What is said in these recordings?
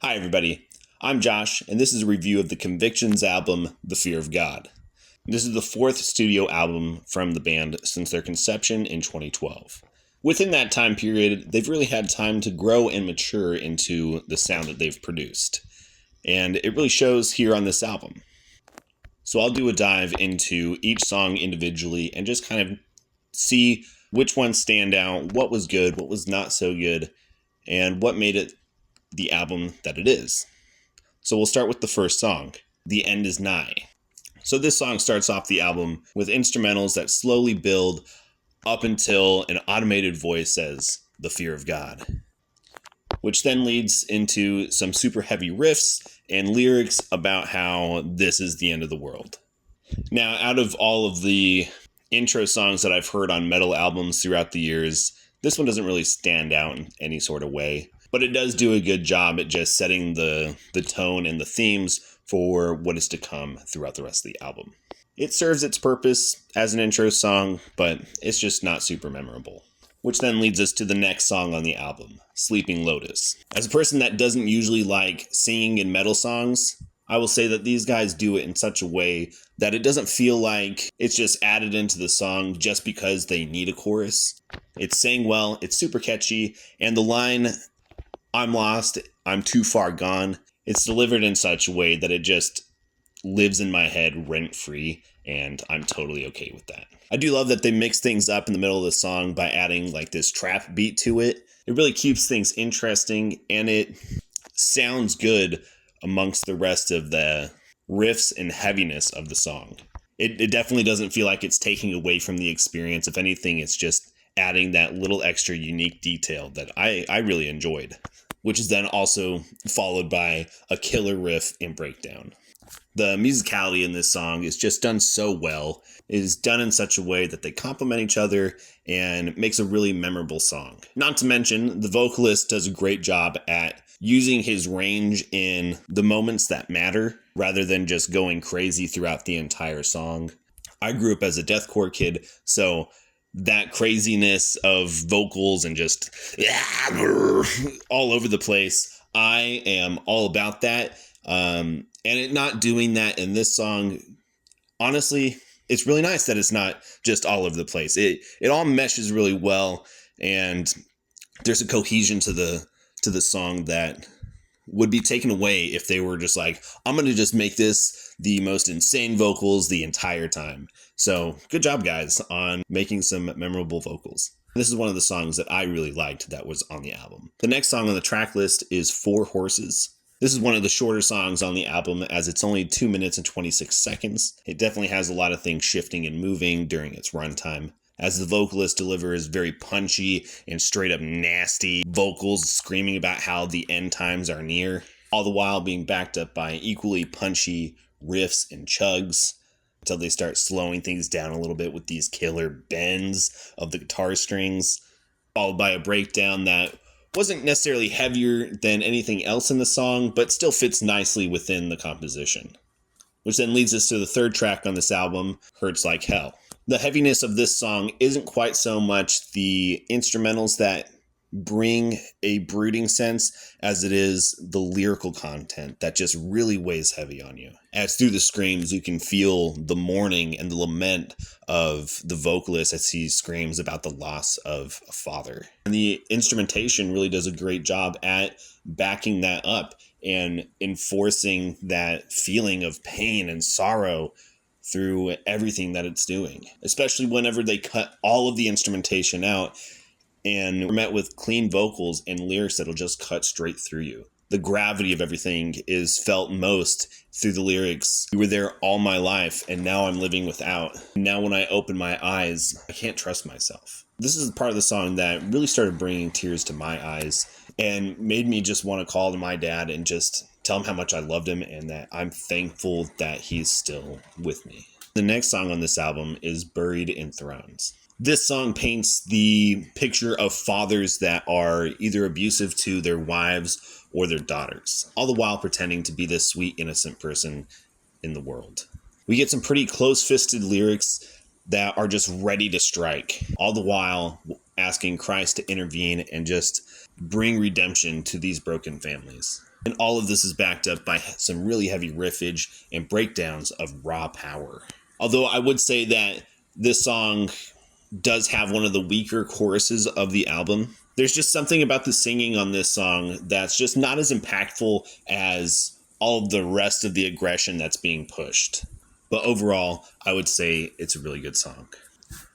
Hi, everybody. I'm Josh, and this is a review of the Convictions album, The Fear of God. This is the fourth studio album from the band since their conception in 2012. Within that time period, they've really had time to grow and mature into the sound that they've produced. And it really shows here on this album. So I'll do a dive into each song individually and just kind of see which ones stand out, what was good, what was not so good, and what made it the album that it is. So we'll start with the first song, The End is Nigh. So this song starts off the album with instrumentals that slowly build up until an automated voice says, The Fear of God, which then leads into some super heavy riffs and lyrics about how this is the end of the world. Now, out of all of the intro songs that I've heard on metal albums throughout the years, this one doesn't really stand out in any sort of way. But it does do a good job at just setting the tone and the themes for what is to come throughout the rest of the album. It serves its purpose as an intro song, but it's just not super memorable. Which then leads us to the next song on the album, Sleeping Lotus. As a person that doesn't usually like singing in metal songs, I will say that these guys do it in such a way that it doesn't feel like it's just added into the song just because they need a chorus. It's sang well, it's super catchy, and the line, I'm lost, I'm too far gone, it's delivered in such a way that it just lives in my head rent-free, and I'm totally okay with that. I do love that they mix things up in the middle of the song by adding like this trap beat to it. It really keeps things interesting, and it sounds good amongst the rest of the riffs and heaviness of the song. It definitely doesn't feel like it's taking away from the experience. If anything, it's just adding that little extra unique detail that I really enjoyed, which is then also followed by a killer riff and breakdown. The musicality in this song is just done so well. It is done in such a way that they complement each other and makes a really memorable song. Not to mention, the vocalist does a great job at using his range in the moments that matter, rather than just going crazy throughout the entire song. I grew up as a deathcore kid, so that craziness of vocals and just all over the place, I am all about that. And it not doing that in this song, honestly, it's really nice that it's not just all over the place. It all meshes really well, and there's a cohesion to the song that would be taken away if they were just like, I'm going to just make this the most insane vocals the entire time. So good job, guys, on making some memorable vocals. This is one of the songs that I really liked that was on the album. The next song on the track list is Four Horses. This is one of the shorter songs on the album, as it's only 2 minutes and 26 seconds. It definitely has a lot of things shifting and moving during its runtime, as the vocalist delivers very punchy and straight up nasty vocals screaming about how the end times are near, all the while being backed up by equally punchy riffs and chugs until they start slowing things down a little bit with these killer bends of the guitar strings, followed by a breakdown that wasn't necessarily heavier than anything else in the song, but still fits nicely within the composition. Which then leads us to the third track on this album, Hurts Like Hell. The heaviness of this song isn't quite so much the instrumentals that bring a brooding sense as it is the lyrical content that just really weighs heavy on you. As through the screams, you can feel the mourning and the lament of the vocalist as he screams about the loss of a father. And the instrumentation really does a great job at backing that up and enforcing that feeling of pain and sorrow through everything that it's doing, especially whenever they cut all of the instrumentation out and we're met with clean vocals and lyrics that'll just cut straight through you. The gravity of everything is felt most through the lyrics. You were there all my life, and now I'm living without. Now when I open my eyes, I can't trust myself. This is the part of the song that really started bringing tears to my eyes and made me just want to call to my dad and just tell him how much I loved him and that I'm thankful that he's still with me. The next song on this album is Buried in Thrones. This song paints the picture of fathers that are either abusive to their wives or their daughters, all the while pretending to be this sweet, innocent person in the world. We get some pretty close-fisted lyrics that are just ready to strike, all the while asking Christ to intervene and just bring redemption to these broken families. And all of this is backed up by some really heavy riffage and breakdowns of raw power. Although I would say that this song does have one of the weaker choruses of the album. There's just something about the singing on this song that's just not as impactful as all of the rest of the aggression that's being pushed. But overall, I would say it's a really good song.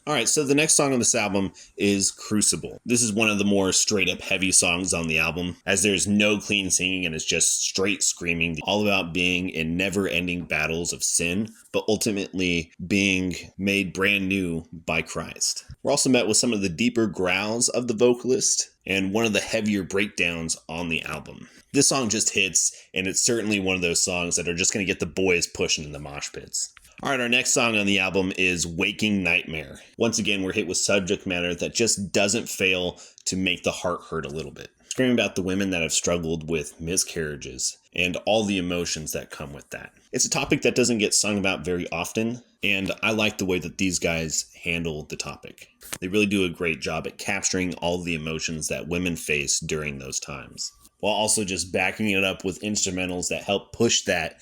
All right, so the next song on this album is Crucible. This is one of the more straight up heavy songs on the album, as there's no clean singing and it's just straight screaming, all about being in never ending battles of sin, but ultimately being made brand new by Christ. We're also met with some of the deeper growls of the vocalist and one of the heavier breakdowns on the album. This song just hits, and it's certainly one of those songs that are just going to get the boys pushing in the mosh pits. All right, our next song on the album is Waking Nightmare. Once again, we're hit with subject matter that just doesn't fail to make the heart hurt a little bit. Screaming about the women that have struggled with miscarriages and all the emotions that come with that. It's a topic that doesn't get sung about very often, and I like the way that these guys handle the topic. They really do a great job at capturing all the emotions that women face during those times, while also just backing it up with instrumentals that help push that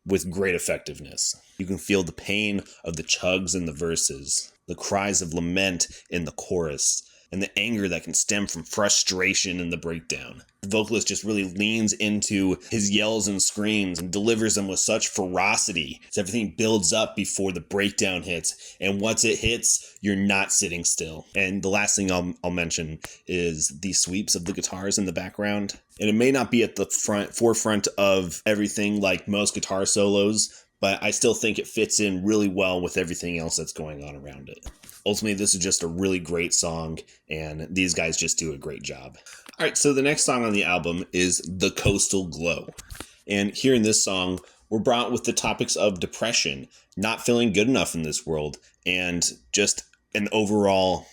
with great effectiveness. You can feel the pain of the chugs in the verses, the cries of lament in the chorus, and the anger that can stem from frustration in the breakdown. The vocalist just really leans into his yells and screams and delivers them with such ferocity as everything builds up before the breakdown hits. And once it hits, you're not sitting still. And the last thing I'll mention is the sweeps of the guitars in the background. And it may not be at the forefront of everything like most guitar solos, but I still think it fits in really well with everything else that's going on around it. Ultimately, this is just a really great song, and these guys just do a great job. All right, so the next song on the album is The Coastal Glow. And here in this song, we're brought with the topics of depression, not feeling good enough in this world, and just an overall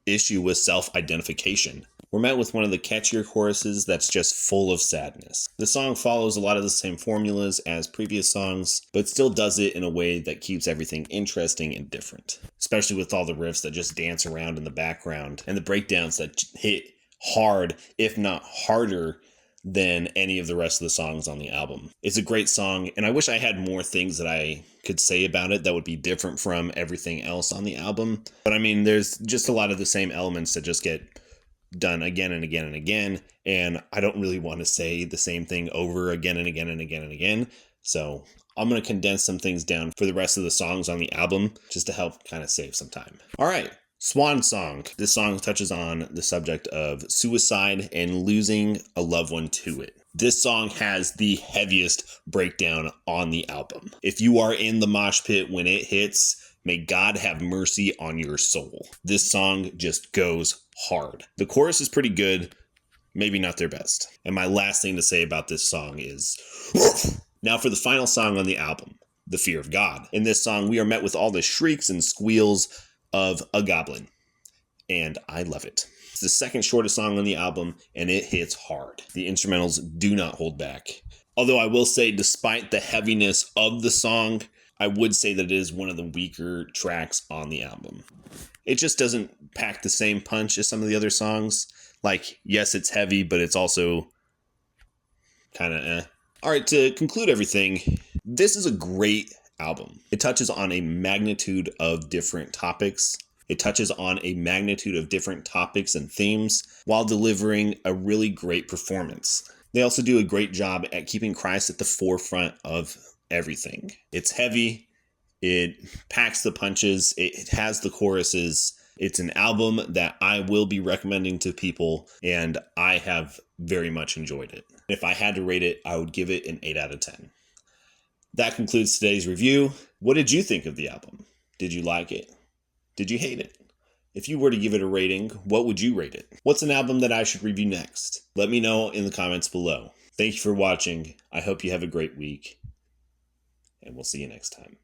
issue with self-identification. We're met with one of the catchier choruses that's just full of sadness. The song follows a lot of the same formulas as previous songs, but still does it in a way that keeps everything interesting and different, especially with all the riffs that just dance around in the background and the breakdowns that hit hard, if not harder, than any of the rest of the songs on the album. It's a great song, and I wish I had more things that I could say about it that would be different from everything else on the album. But I mean, there's just a lot of the same elements that just get done again and again and again, and I don't really want to say the same thing over again and again and again and again. So I'm going to condense some things down for the rest of the songs on the album just to help kind of save some time. All right. Swansong. This song touches on the subject of suicide and losing a loved one to it. This song has the heaviest breakdown on the album. If you are in the mosh pit when it hits, may God have mercy on your soul. This song just goes hard. The chorus is pretty good, maybe not their best. And my last thing to say about this song is, now for the final song on the album, The Fear of God. In this song, we are met with all the shrieks and squeals of a goblin, and I love it. It's the second shortest song on the album, and it hits hard. The instrumentals do not hold back. Although I will say, despite the heaviness of the song, I would say that it is one of the weaker tracks on the album. It just doesn't pack the same punch as some of the other songs. Like, yes, it's heavy, but it's also kind of eh. All right, to conclude everything, this is a great album. It touches on a magnitude of different topics. It touches on a magnitude of different topics and themes while delivering a really great performance. They also do a great job at keeping Christ at the forefront of everything. It's heavy. It packs the punches. It has the choruses. It's an album that I will be recommending to people, and I have very much enjoyed it. If I had to rate it, I would give it an 8 out of 10. That concludes today's review. What did you think of the album? Did you like it? Did you hate it? If you were to give it a rating, what would you rate it? What's an album that I should review next? Let me know in the comments below. Thank you for watching. I hope you have a great week, and we'll see you next time.